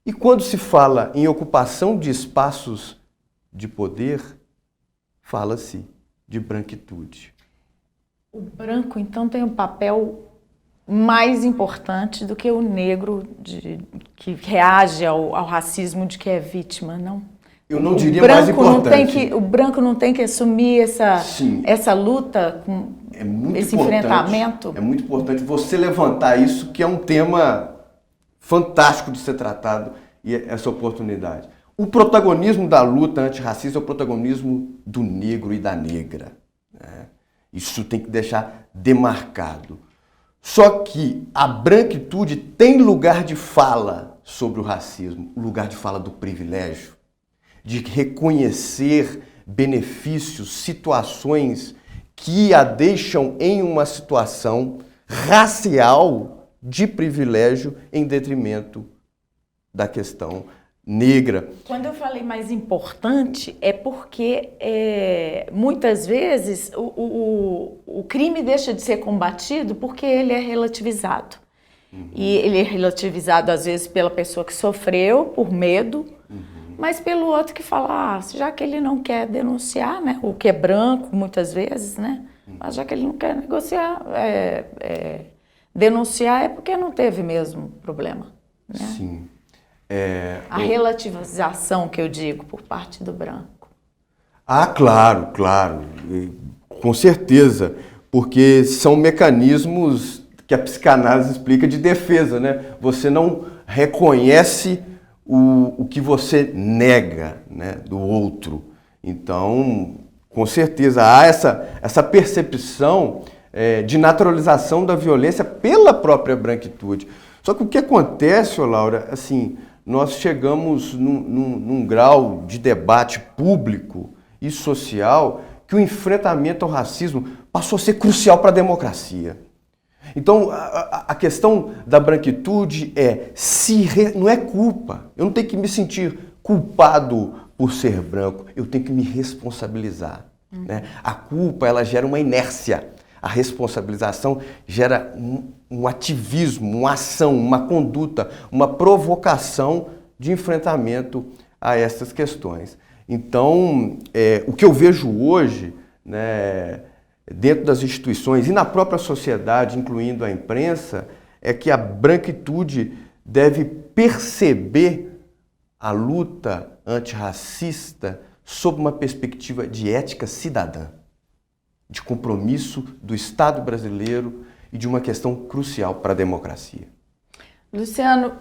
E quando se fala em ocupação de espaços de poder, fala-se de branquitude. O branco, então, tem um papel mais importante do que o negro que reage ao racismo de que é vítima, não? Eu não diria mais importante. O branco não tem que assumir essa luta, esse enfrentamento? É muito importante você levantar isso, que é um tema fantástico de ser tratado, e essa oportunidade. O protagonismo da luta antirracista é o protagonismo do negro e da negra. né? Isso tem que deixar demarcado. Só que a branquitude tem lugar de fala sobre o racismo, o lugar de fala do privilégio, de reconhecer benefícios, situações que a deixam em uma situação racial de privilégio em detrimento da questão negra. Quando eu falei mais importante, é porque muitas vezes o crime deixa de ser combatido porque ele é relativizado. E ele é relativizado, às vezes, pela pessoa que sofreu, por medo, mas pelo outro que fala, já que ele não quer denunciar, né, o que é branco, muitas vezes, né, mas já que ele não quer denunciar é porque não teve mesmo problema. Né? Sim. A relativização que eu digo por parte do branco. Ah, claro, claro, com certeza, porque são mecanismos que a psicanálise explica de defesa, né? Você não reconhece o que você nega, né, do outro. Então, com certeza, há essa percepção de naturalização da violência pela própria branquitude. Só que o que acontece, Laura, assim, nós chegamos num grau de debate público e social que o enfrentamento ao racismo passou a ser crucial para a democracia. Então, a questão da branquitude não é culpa. Eu não tenho que me sentir culpado por ser branco, eu tenho que me responsabilizar. Né? A culpa, ela gera uma inércia. A responsabilização gera um ativismo, uma ação, uma conduta, uma provocação de enfrentamento a essas questões. Então, o que eu vejo hoje, né, dentro das instituições e na própria sociedade, incluindo a imprensa, é que a branquitude deve perceber a luta antirracista sob uma perspectiva de ética cidadã, de compromisso do Estado brasileiro e de uma questão crucial para a democracia. Luciano,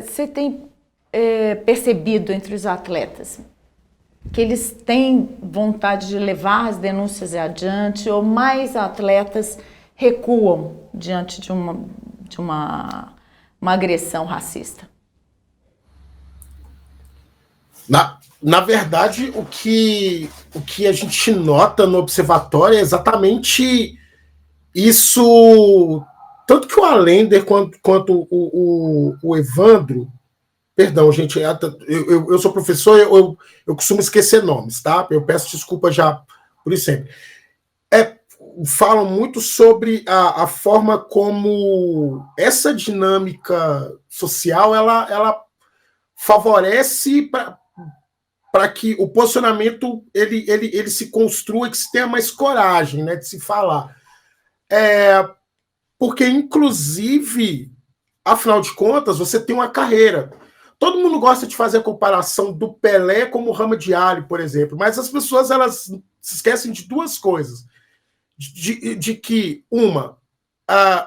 você tem percebido entre os atletas que eles têm vontade de levar as denúncias adiante ou mais atletas recuam diante de uma agressão racista? Na verdade, o que a gente nota no observatório é exatamente isso, tanto que o Allender quanto o Evandro. Perdão, gente, eu sou professor, eu costumo esquecer nomes, tá? Eu peço desculpa já por isso sempre. Falam muito sobre a forma como essa dinâmica social ela favorece para que o posicionamento ele se construa e que se tenha mais coragem, né, de se falar. Porque, inclusive, afinal de contas, você tem uma carreira. Todo mundo gosta de fazer a comparação do Pelé com o Muhammad Ali, por exemplo, mas as pessoas elas se esquecem de duas coisas. De que,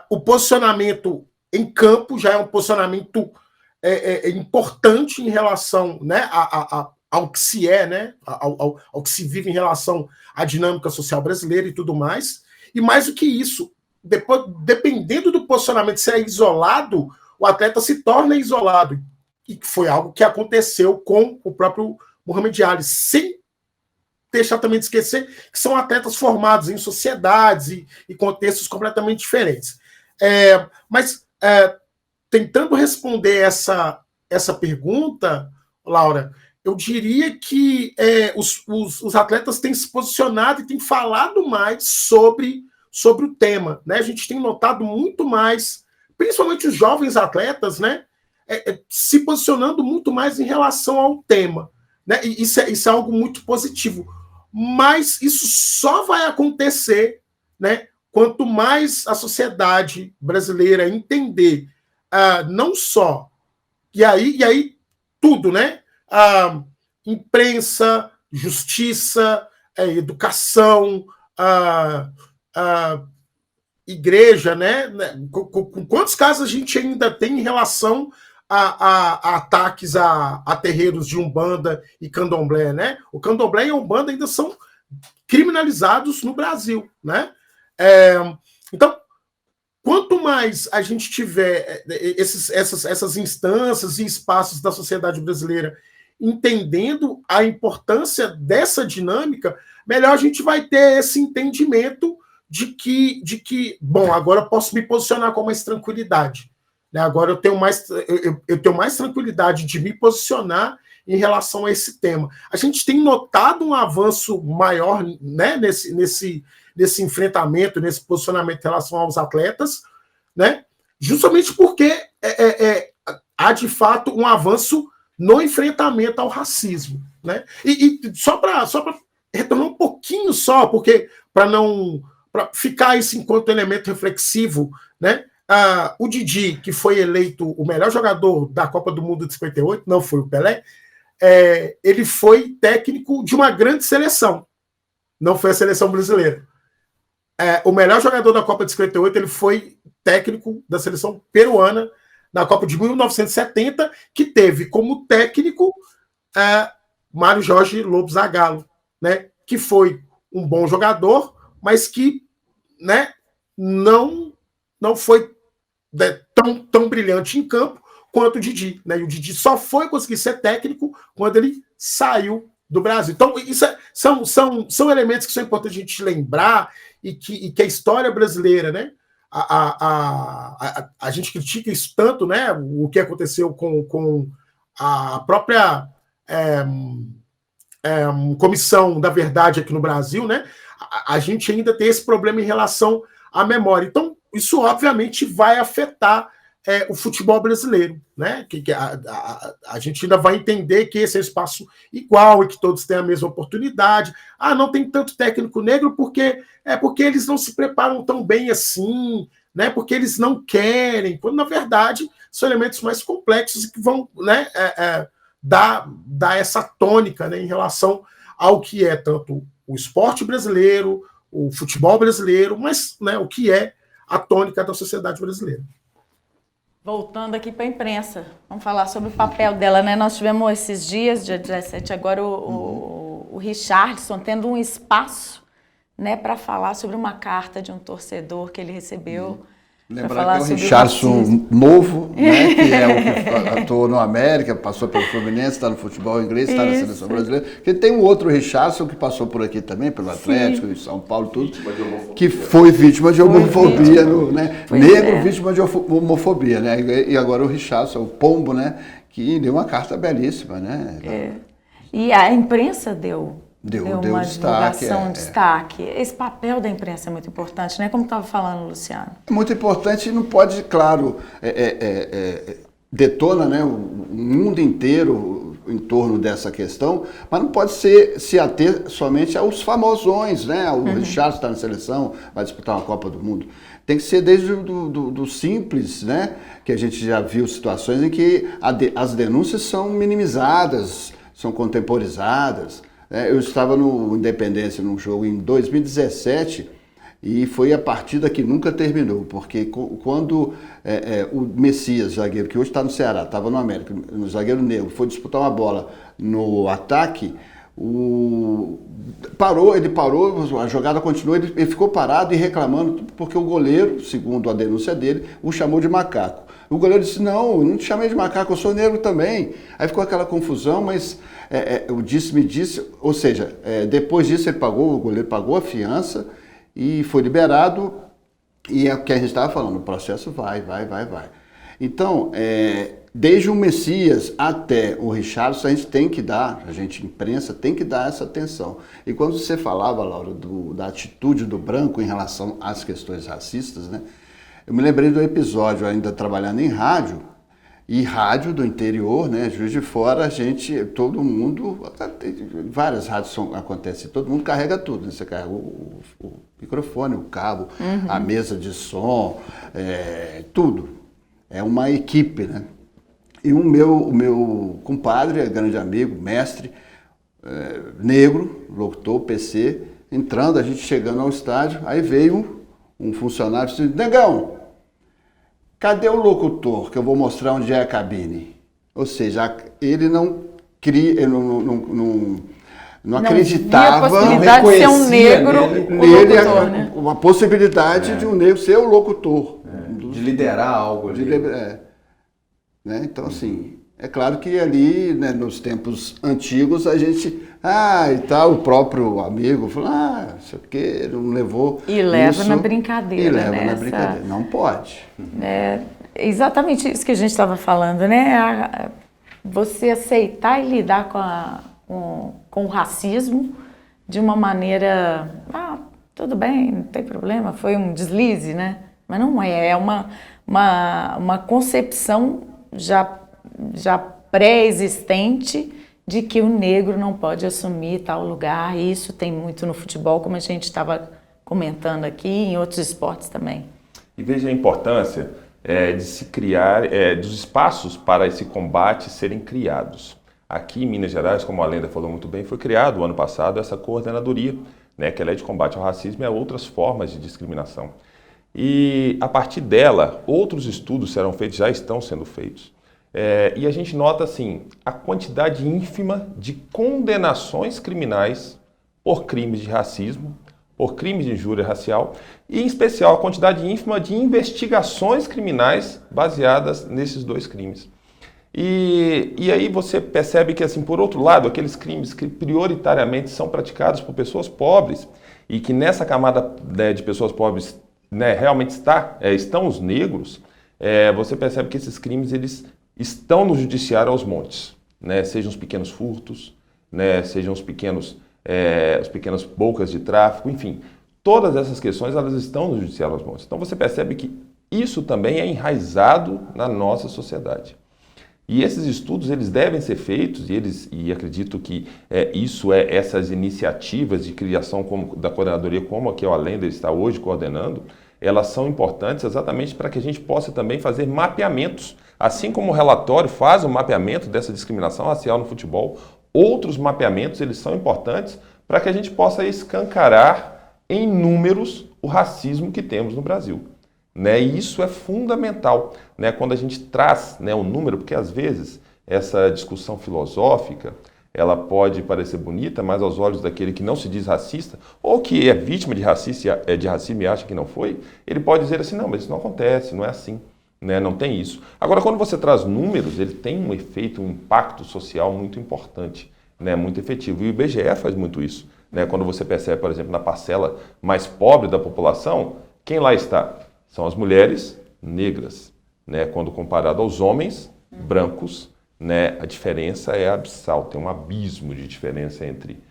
o posicionamento em campo já é um posicionamento importante em relação, né, ao que se é, né, ao que se vive em relação à dinâmica social brasileira e tudo mais. E mais do que isso, dependendo do posicionamento, se é isolado, o atleta se torna isolado. E foi algo que aconteceu com o próprio Muhammad Ali, sem deixar também de esquecer que são atletas formados em sociedades e contextos completamente diferentes. Mas tentando responder essa pergunta, Laura, eu diria que os atletas têm se posicionado e têm falado mais sobre o tema. Né? A gente tem notado muito mais, principalmente os jovens atletas, né? Se posicionando muito mais em relação ao tema. Né? E isso é algo muito positivo. Mas isso só vai acontecer, né, quanto mais a sociedade brasileira entender não só, e aí tudo, né? Imprensa, justiça, educação, igreja, né? Com quantos casos a gente ainda tem em relação a ataques a terreiros de Umbanda e Candomblé, né? O Candomblé e a Umbanda ainda são criminalizados no Brasil, né? Então, quanto mais a gente tiver essas instâncias e espaços da sociedade brasileira entendendo a importância dessa dinâmica, melhor a gente vai ter esse entendimento de que bom, agora eu posso me posicionar com mais tranquilidade. Né? Agora eu tenho mais tranquilidade de me posicionar em relação a esse tema. A gente tem notado um avanço maior, né, nesse enfrentamento, nesse posicionamento em relação aos atletas, né, justamente porque há, de fato, um avanço no enfrentamento ao racismo. Né? E só para retornar um pouquinho só, porque para ficar isso enquanto elemento reflexivo, né? O Didi, que foi eleito o melhor jogador da Copa do Mundo de 58, não foi o Pelé, ele foi técnico de uma grande seleção, não foi a seleção brasileira. O melhor jogador da Copa de 58, ele foi técnico da seleção peruana na Copa de 1970, que teve como técnico Mário Jorge Lobo Zagallo, né, que foi um bom jogador, mas que, né, não foi tão brilhante em campo quanto o Didi. Né? E o Didi só foi conseguir ser técnico quando ele saiu do Brasil. Então, isso são elementos que são importantes a gente lembrar e que a história brasileira, né, a gente critica isso tanto, né, o que aconteceu com a própria Comissão da Verdade aqui no Brasil, né, a gente ainda tem esse problema em relação à memória. Então, isso obviamente vai afetar o futebol brasileiro, né? Que a gente ainda vai entender que esse é um espaço igual e que todos têm a mesma oportunidade. Não tem tanto técnico negro porque eles não se preparam tão bem assim, né? Porque eles não querem, quando na verdade são elementos mais complexos e que vão, né, dar essa tônica, né, em relação ao que é tanto o esporte brasileiro, o futebol brasileiro, mas, né, o que é a tônica da sociedade brasileira. Voltando aqui para a imprensa, vamos falar sobre o papel dela, né? Nós tivemos esses dias, dia 17, agora o Richarlison tendo um espaço, né, para falar sobre uma carta de um torcedor que ele recebeu. Lembrar que é o Richarlison novo, né, que é o que atuou no América, passou pelo Fluminense, está no futebol inglês, está na seleção brasileira. Porque tem um outro Richarlison que passou por aqui também, pelo Atlético, em São Paulo, tudo, que foi vítima de homofobia, né? Negro vítima de homofobia, né? E agora o Richarlison, o Pombo, né, que deu uma carta belíssima, né? E a imprensa deu uma destaque, destaque. Esse papel da imprensa é muito importante, né? Como estava falando, Luciano. É muito importante e não pode, claro, detona, né, o mundo inteiro em torno dessa questão, mas não pode se ater somente aos famosões, né? O Richarlison está na seleção, vai disputar uma Copa do Mundo. Tem que ser desde do simples, né? Que a gente já viu situações em que as denúncias são minimizadas, são contemporizadas. Eu estava no Independência num jogo em 2017 e foi a partida que nunca terminou, porque quando o Messias, zagueiro, que hoje está no Ceará, estava no América, no zagueiro negro, foi disputar uma bola no ataque, ele parou, a jogada continuou, ele ficou parado e reclamando, porque o goleiro, segundo a denúncia dele, o chamou de macaco. O goleiro disse, não te chamei de macaco, eu sou negro também. Aí ficou aquela confusão, mas o disse-me disse, ou seja, depois disso o goleiro pagou a fiança e foi liberado, e é o que a gente estava falando, o processo vai. Então, desde o Messias até o Richarlison, imprensa tem que dar essa atenção. E quando você falava, Laura, da atitude do branco em relação às questões racistas, né? Eu me lembrei do episódio, ainda trabalhando em rádio, e rádio do interior, né, Juiz de Fora, todo mundo, várias rádios acontecem, todo mundo carrega tudo, né? Você carrega o microfone, o cabo, a mesa de som, tudo. É uma equipe, né? E o meu compadre, grande amigo, mestre, negro, locutor, PC, entrando, a gente chegando ao estádio, aí veio um funcionário e disse, negão, cadê o locutor que eu vou mostrar onde é a cabine? Ou seja, ele não cria, não acreditava, via a possibilidade de ser um negro nele locutor, né? uma possibilidade de um negro ser o locutor. De liderar algo ali. Né? Então, assim, é claro que ali, né, nos tempos antigos, a gente, e tal, o próprio amigo falou, isso aqui não levou. E leva isso, na brincadeira. E leva né? na brincadeira. Não pode. É exatamente isso que a gente estava falando, né? Você aceitar e lidar com o racismo de uma maneira, tudo bem, não tem problema, foi um deslize, né? Mas não é uma concepção já pré-existente de que o negro não pode assumir tal lugar, e isso tem muito no futebol, como a gente estava comentando aqui, em outros esportes também. E veja a importância de se criar, dos espaços para esse combate serem criados. Aqui em Minas Gerais, como a Lenda falou muito bem, foi criado o ano passado essa coordenadoria, né, que ela é de combate ao racismo e a outras formas de discriminação. E a partir dela, outros estudos serão feitos, já estão sendo feitos. E a gente nota assim, a quantidade ínfima de condenações criminais por crimes de racismo, por crimes de injúria racial, e em especial a quantidade ínfima de investigações criminais baseadas nesses dois crimes. E aí você percebe que, assim, por outro lado, aqueles crimes que prioritariamente são praticados por pessoas pobres e que nessa camada, né, de pessoas pobres, né, realmente estão os negros, você percebe que esses crimes eles estão no judiciário aos montes, né, sejam os pequenos furtos, né, sejam as pequenas bocas de tráfico, enfim, todas essas questões elas estão no judiciário aos montes. Então você percebe que isso também é enraizado na nossa sociedade. E esses estudos eles devem ser feitos e acredito que essas iniciativas de criação da coordenadoria, como a que a Lenda está hoje coordenando, elas são importantes exatamente para que a gente possa também fazer mapeamentos. Assim como o relatório faz o mapeamento dessa discriminação racial no futebol, outros mapeamentos eles são importantes para que a gente possa escancarar em números o racismo que temos no Brasil. Né? E isso é fundamental, né? Quando a gente traz, né, um número, porque às vezes essa discussão filosófica ela pode parecer bonita, mas aos olhos daquele que não se diz racista ou que é vítima de racismo e acha que não foi, ele pode dizer assim, não, mas isso não acontece, não é assim, né? Não tem isso. Agora, quando você traz números, ele tem um efeito, um impacto social muito importante, né? Muito efetivo. E o IBGE faz muito isso, né? Quando você percebe, por exemplo, na parcela mais pobre da população, quem lá está? São as mulheres negras, né? Quando comparado aos homens brancos, né? A diferença é abissal, tem um abismo de diferença entre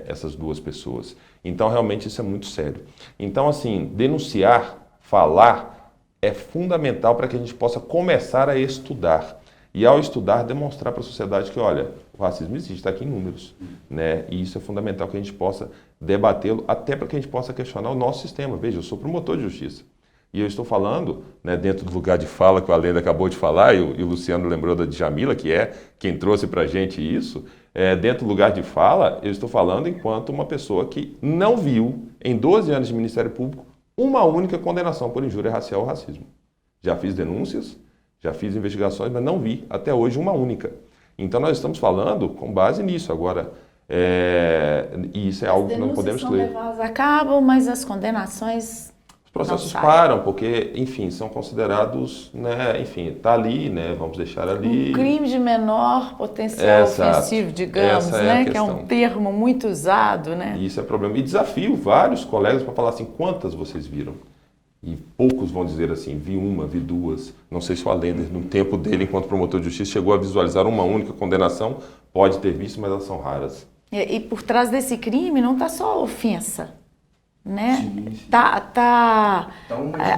essas duas pessoas. Então, realmente, isso é muito sério. Então, assim, denunciar, falar, é fundamental para que a gente possa começar a estudar. E, ao estudar, demonstrar para a sociedade que, olha, o racismo existe, está aqui em números, né? E isso é fundamental que a gente possa debatê-lo, até para que a gente possa questionar o nosso sistema. Veja, eu sou promotor de justiça. E eu estou falando, né, dentro do lugar de fala que a Lenda acabou de falar, e o Luciano lembrou da Djamila, que é quem trouxe para a gente isso, dentro do lugar de fala, eu estou falando enquanto uma pessoa que não viu, em 12 anos de Ministério Público, uma única condenação por injúria racial ou racismo. Já fiz denúncias, já fiz investigações, mas não vi, até hoje, uma única. Então, nós estamos falando com base nisso. Agora, e isso é algo que não podemos ler. As denúncias são levadas a cabo, mas as condenações... Os processos param, porque, enfim, são considerados, né, enfim, está ali, né, vamos deixar ali. Um crime de menor potencial ofensivo, digamos, né, que é um termo muito usado, né. E isso é problema. E desafio vários colegas para falar assim, quantas vocês viram? E poucos vão dizer assim, vi uma, vi duas. Não sei se o Allender, no tempo dele, enquanto promotor de justiça, chegou a visualizar uma única condenação, pode ter visto, mas elas são raras. E por trás desse crime não está só a ofensa. Né? Sim.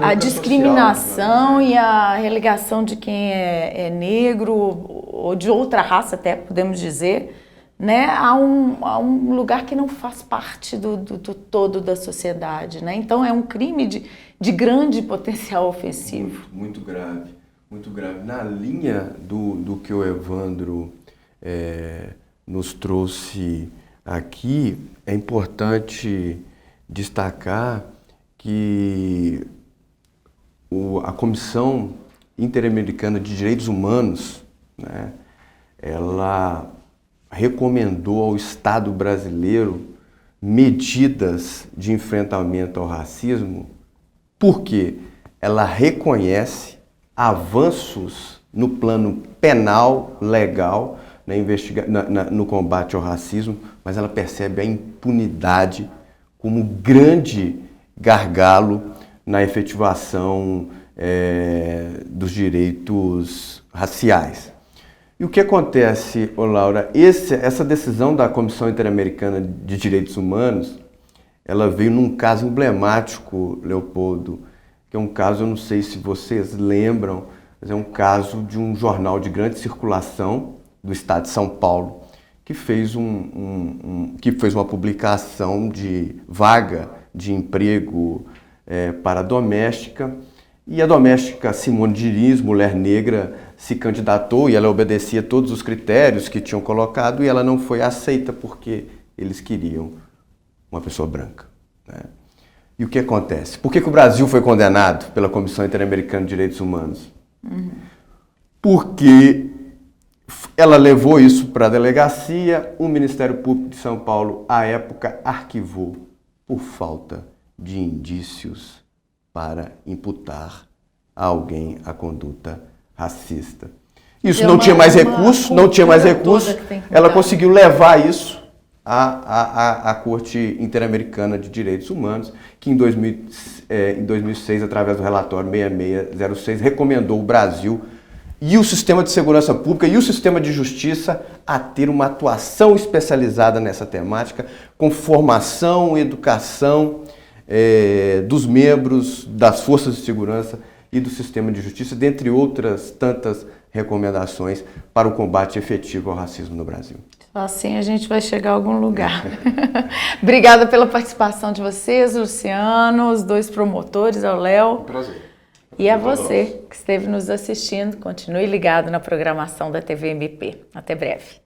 A discriminação social, e a relegação de quem é negro ou de outra raça, até podemos dizer, né? A um lugar que não faz parte do todo da sociedade, né? Então é um crime de grande potencial ofensivo. Muito grave, muito grave. Na linha do que o Evandro nos trouxe aqui, é importante destacar que a Comissão Interamericana de Direitos Humanos, né, ela recomendou ao Estado brasileiro medidas de enfrentamento ao racismo porque ela reconhece avanços no plano penal, legal, no combate ao racismo, mas ela percebe a impunidade como grande gargalo na efetivação dos direitos raciais. E o que acontece, Laura, essa decisão da Comissão Interamericana de Direitos Humanos, ela veio num caso emblemático, Leopoldo, que é um caso, eu não sei se vocês lembram, mas é um caso de um jornal de grande circulação do estado de São Paulo, que fez uma publicação de vaga de emprego para a doméstica, e a doméstica Simone Diniz, mulher negra, se candidatou e ela obedecia todos os critérios que tinham colocado e ela não foi aceita porque eles queriam uma pessoa branca, né? E o que acontece? Por que o Brasil foi condenado pela Comissão Interamericana de Direitos Humanos? Porque ela levou isso para a delegacia, o Ministério Público de São Paulo, à época, arquivou por falta de indícios para imputar a alguém a conduta racista. Isso não tinha mais recurso, ela conseguiu levar isso à Corte Interamericana de Direitos Humanos, que em 2006, através do relatório 6606, recomendou o Brasil e o sistema de segurança pública e o sistema de justiça a ter uma atuação especializada nessa temática, com formação, educação dos membros das forças de segurança e do sistema de justiça, dentre outras tantas recomendações para o combate efetivo ao racismo no Brasil. Assim a gente vai chegar a algum lugar. Obrigada pela participação de vocês, Luciano, os dois promotores, ao Léo. Um prazer. E a você que esteve nos assistindo. Continue ligado na programação da TV MP. Até breve.